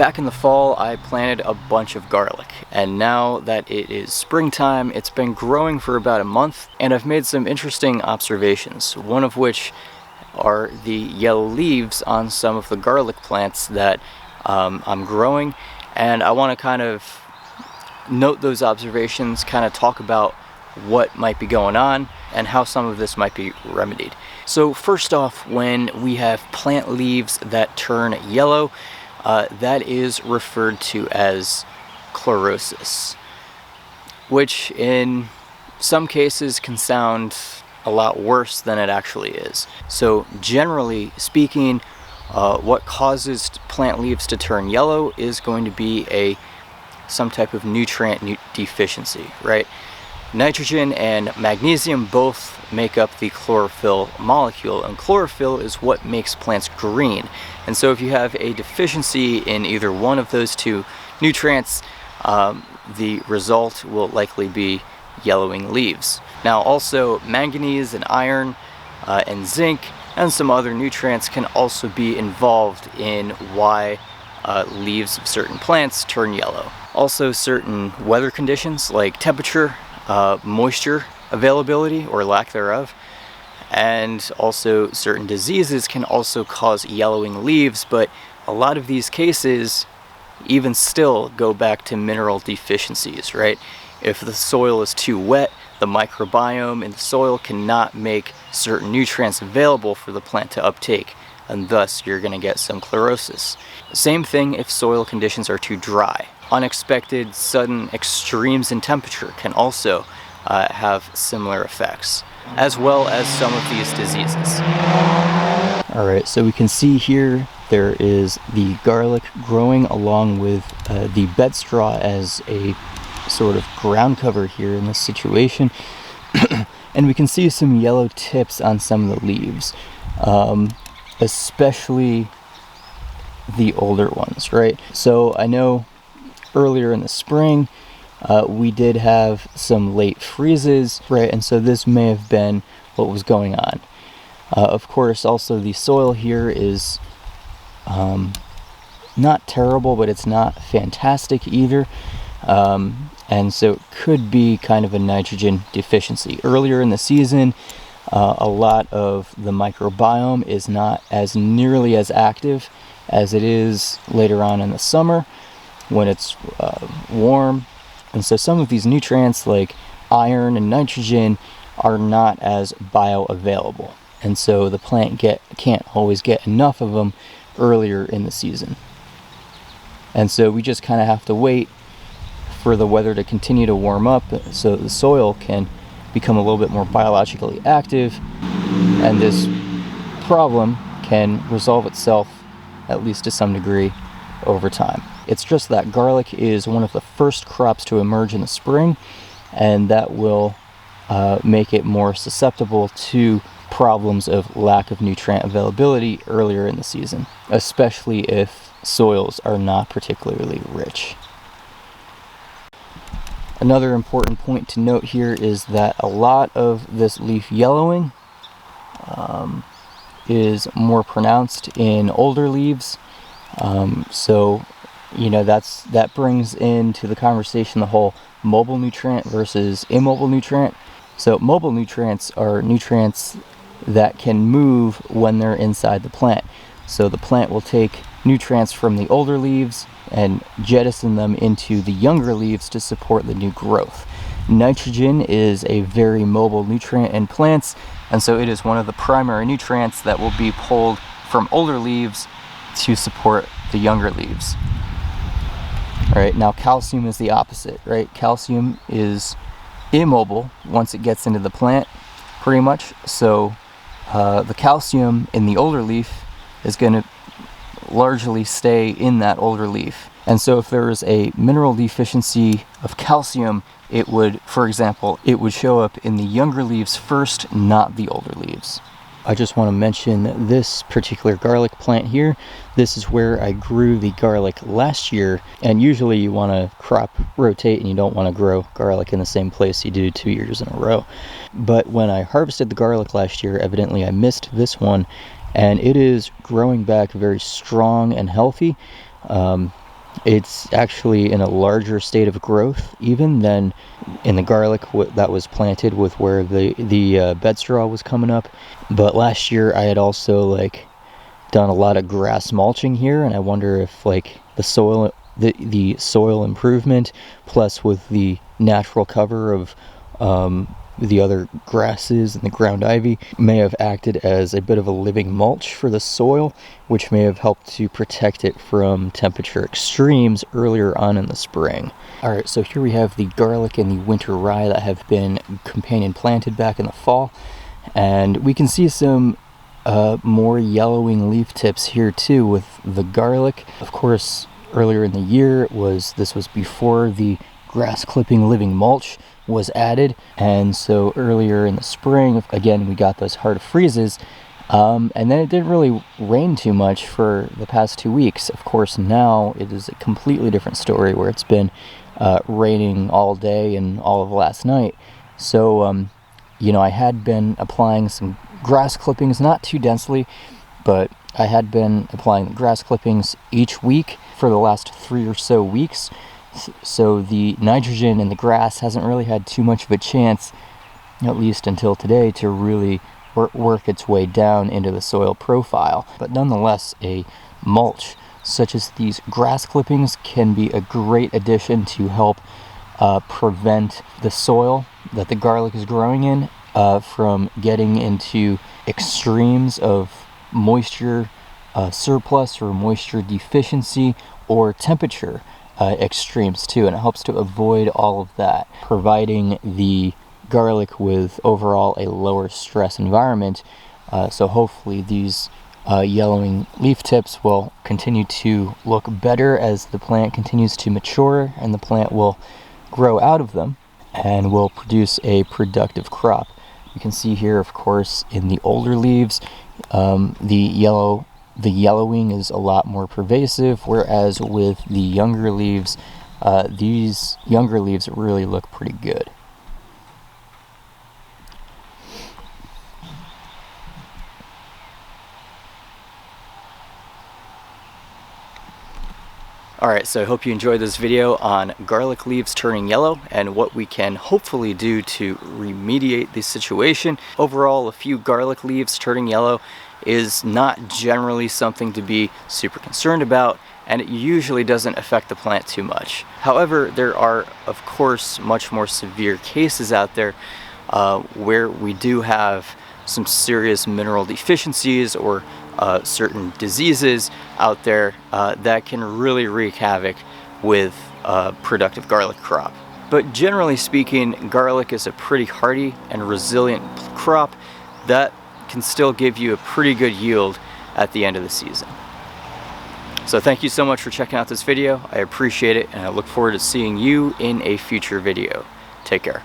Back in the fall, I planted a bunch of garlic, and now that it is springtime, it's been growing for about a month, and I've made some interesting observations, one of which are the yellow leaves on some of the garlic plants that I'm growing, and I want to kind of note those observations, kind of talk about what might be going on and how some of this might be remedied. So first off, when we have plant leaves that turn yellow, that is referred to as chlorosis, which in some cases can sound a lot worse than it actually is. So generally speaking, what causes plant leaves to turn yellow is going to be some type of nutrient deficiency, right? Nitrogen and magnesium both make up the chlorophyll molecule, and chlorophyll is what makes plants green. And so if you have a deficiency in either one of those two nutrients, the result will likely be yellowing leaves. Now also manganese and iron and zinc and some other nutrients can also be involved in why leaves of certain plants turn yellow. Also certain weather conditions like temperature, moisture availability or lack thereof, and also certain diseases can also cause yellowing leaves, but a lot of these cases even still go back to mineral deficiencies, right? If the soil is too wet, the microbiome in the soil cannot make certain nutrients available for the plant to uptake, and thus you're going to get some chlorosis. Same thing if soil conditions are too dry. Unexpected sudden extremes in temperature can also have similar effects, as well as some of these diseases. Alright, so we can see here there is the garlic growing along with the bed straw as a sort of ground cover here in this situation. And we can see some yellow tips on some of the leaves, especially the older ones, right? So I know earlier in the spring we did have some late freezes, right? And so this may have been what was going on. Of course, also the soil here is not terrible, but it's not fantastic either. And so it could be kind of a nitrogen deficiency. Earlier in the season, a lot of the microbiome is not as nearly as active as it is later on in the summer when it's warm. And so some of these nutrients like iron and nitrogen are not as bioavailable. And so the plant can't always get enough of them earlier in the season. And so we just kind of have to wait for the weather to continue to warm up so the soil can become a little bit more biologically active, and this problem can resolve itself, at least to some degree, over time. It's just that garlic is one of the first crops to emerge in the spring, and that will make it more susceptible to problems of lack of nutrient availability earlier in the season, especially if soils are not particularly rich. Another important point to note here is that a lot of this leaf yellowing is more pronounced in older leaves. So, you know, that brings into the conversation the whole mobile nutrient versus immobile nutrient. So mobile nutrients are nutrients that can move when they're inside the plant. So the plant will take nutrients from the older leaves and jettison them into the younger leaves to support the new growth. Nitrogen is a very mobile nutrient in plants, and so it is one of the primary nutrients that will be pulled from older leaves to support the younger leaves. All right, now calcium is the opposite, right? Calcium is immobile once it gets into the plant, pretty much. So the calcium in the older leaf is going to largely stay in that older leaf. And so if there is a mineral deficiency of calcium, it would, for example, it would show up in the younger leaves first, not the older leaves. I just want to mention this particular garlic plant here. This is where I grew the garlic last year, and usually you want to crop rotate and you don't want to grow garlic in the same place you do 2 years in a row. But when I harvested the garlic last year, evidently I missed this one, and it is growing back very strong and healthy. It's actually in a larger state of growth even than in the garlic that was planted with where the bed straw was coming up. But last year I had also like done a lot of grass mulching here, and I wonder if like the soil improvement plus with the natural cover of the other grasses and the ground ivy may have acted as a bit of a living mulch for the soil, which may have helped to protect it from temperature extremes earlier on in the spring. Alright, so here we have the garlic and the winter rye that have been companion planted back in the fall, and we can see some more yellowing leaf tips here too with the garlic. Of course, earlier in the year this was before the grass clipping living mulch was added, and so earlier in the spring again we got those hard freezes, and then it didn't really rain too much for the past 2 weeks. Of course, now it is a completely different story where it's been raining all day and all of last night. So you know, I had been applying some grass clippings, not too densely, but I had been applying the grass clippings each week for the last 3 or so weeks. So the nitrogen in the grass hasn't really had too much of a chance, at least until today, to really work its way down into the soil profile. But nonetheless, a mulch such as these grass clippings can be a great addition to help prevent the soil that the garlic is growing in from getting into extremes of moisture surplus or moisture deficiency or temperature extremes too, and it helps to avoid all of that, providing the garlic with overall a lower stress environment. So hopefully these yellowing leaf tips will continue to look better as the plant continues to mature, and the plant will grow out of them and will produce a productive crop. You can see here, of course, in the older leaves, the yellowing is a lot more pervasive, whereas with the younger leaves, these younger leaves really look pretty good. Alright, so I hope you enjoyed this video on garlic leaves turning yellow and what we can hopefully do to remediate the situation. Overall, a few garlic leaves turning yellow is not generally something to be super concerned about, and it usually doesn't affect the plant too much. However, there are, of course, much more severe cases out there where we do have some serious mineral deficiencies or certain diseases out there that can really wreak havoc with a productive garlic crop. But generally speaking, garlic is a pretty hardy and resilient crop that can still give you a pretty good yield at the end of the season. So thank you so much for checking out this video. I appreciate it, and I look forward to seeing you in a future video. Take care.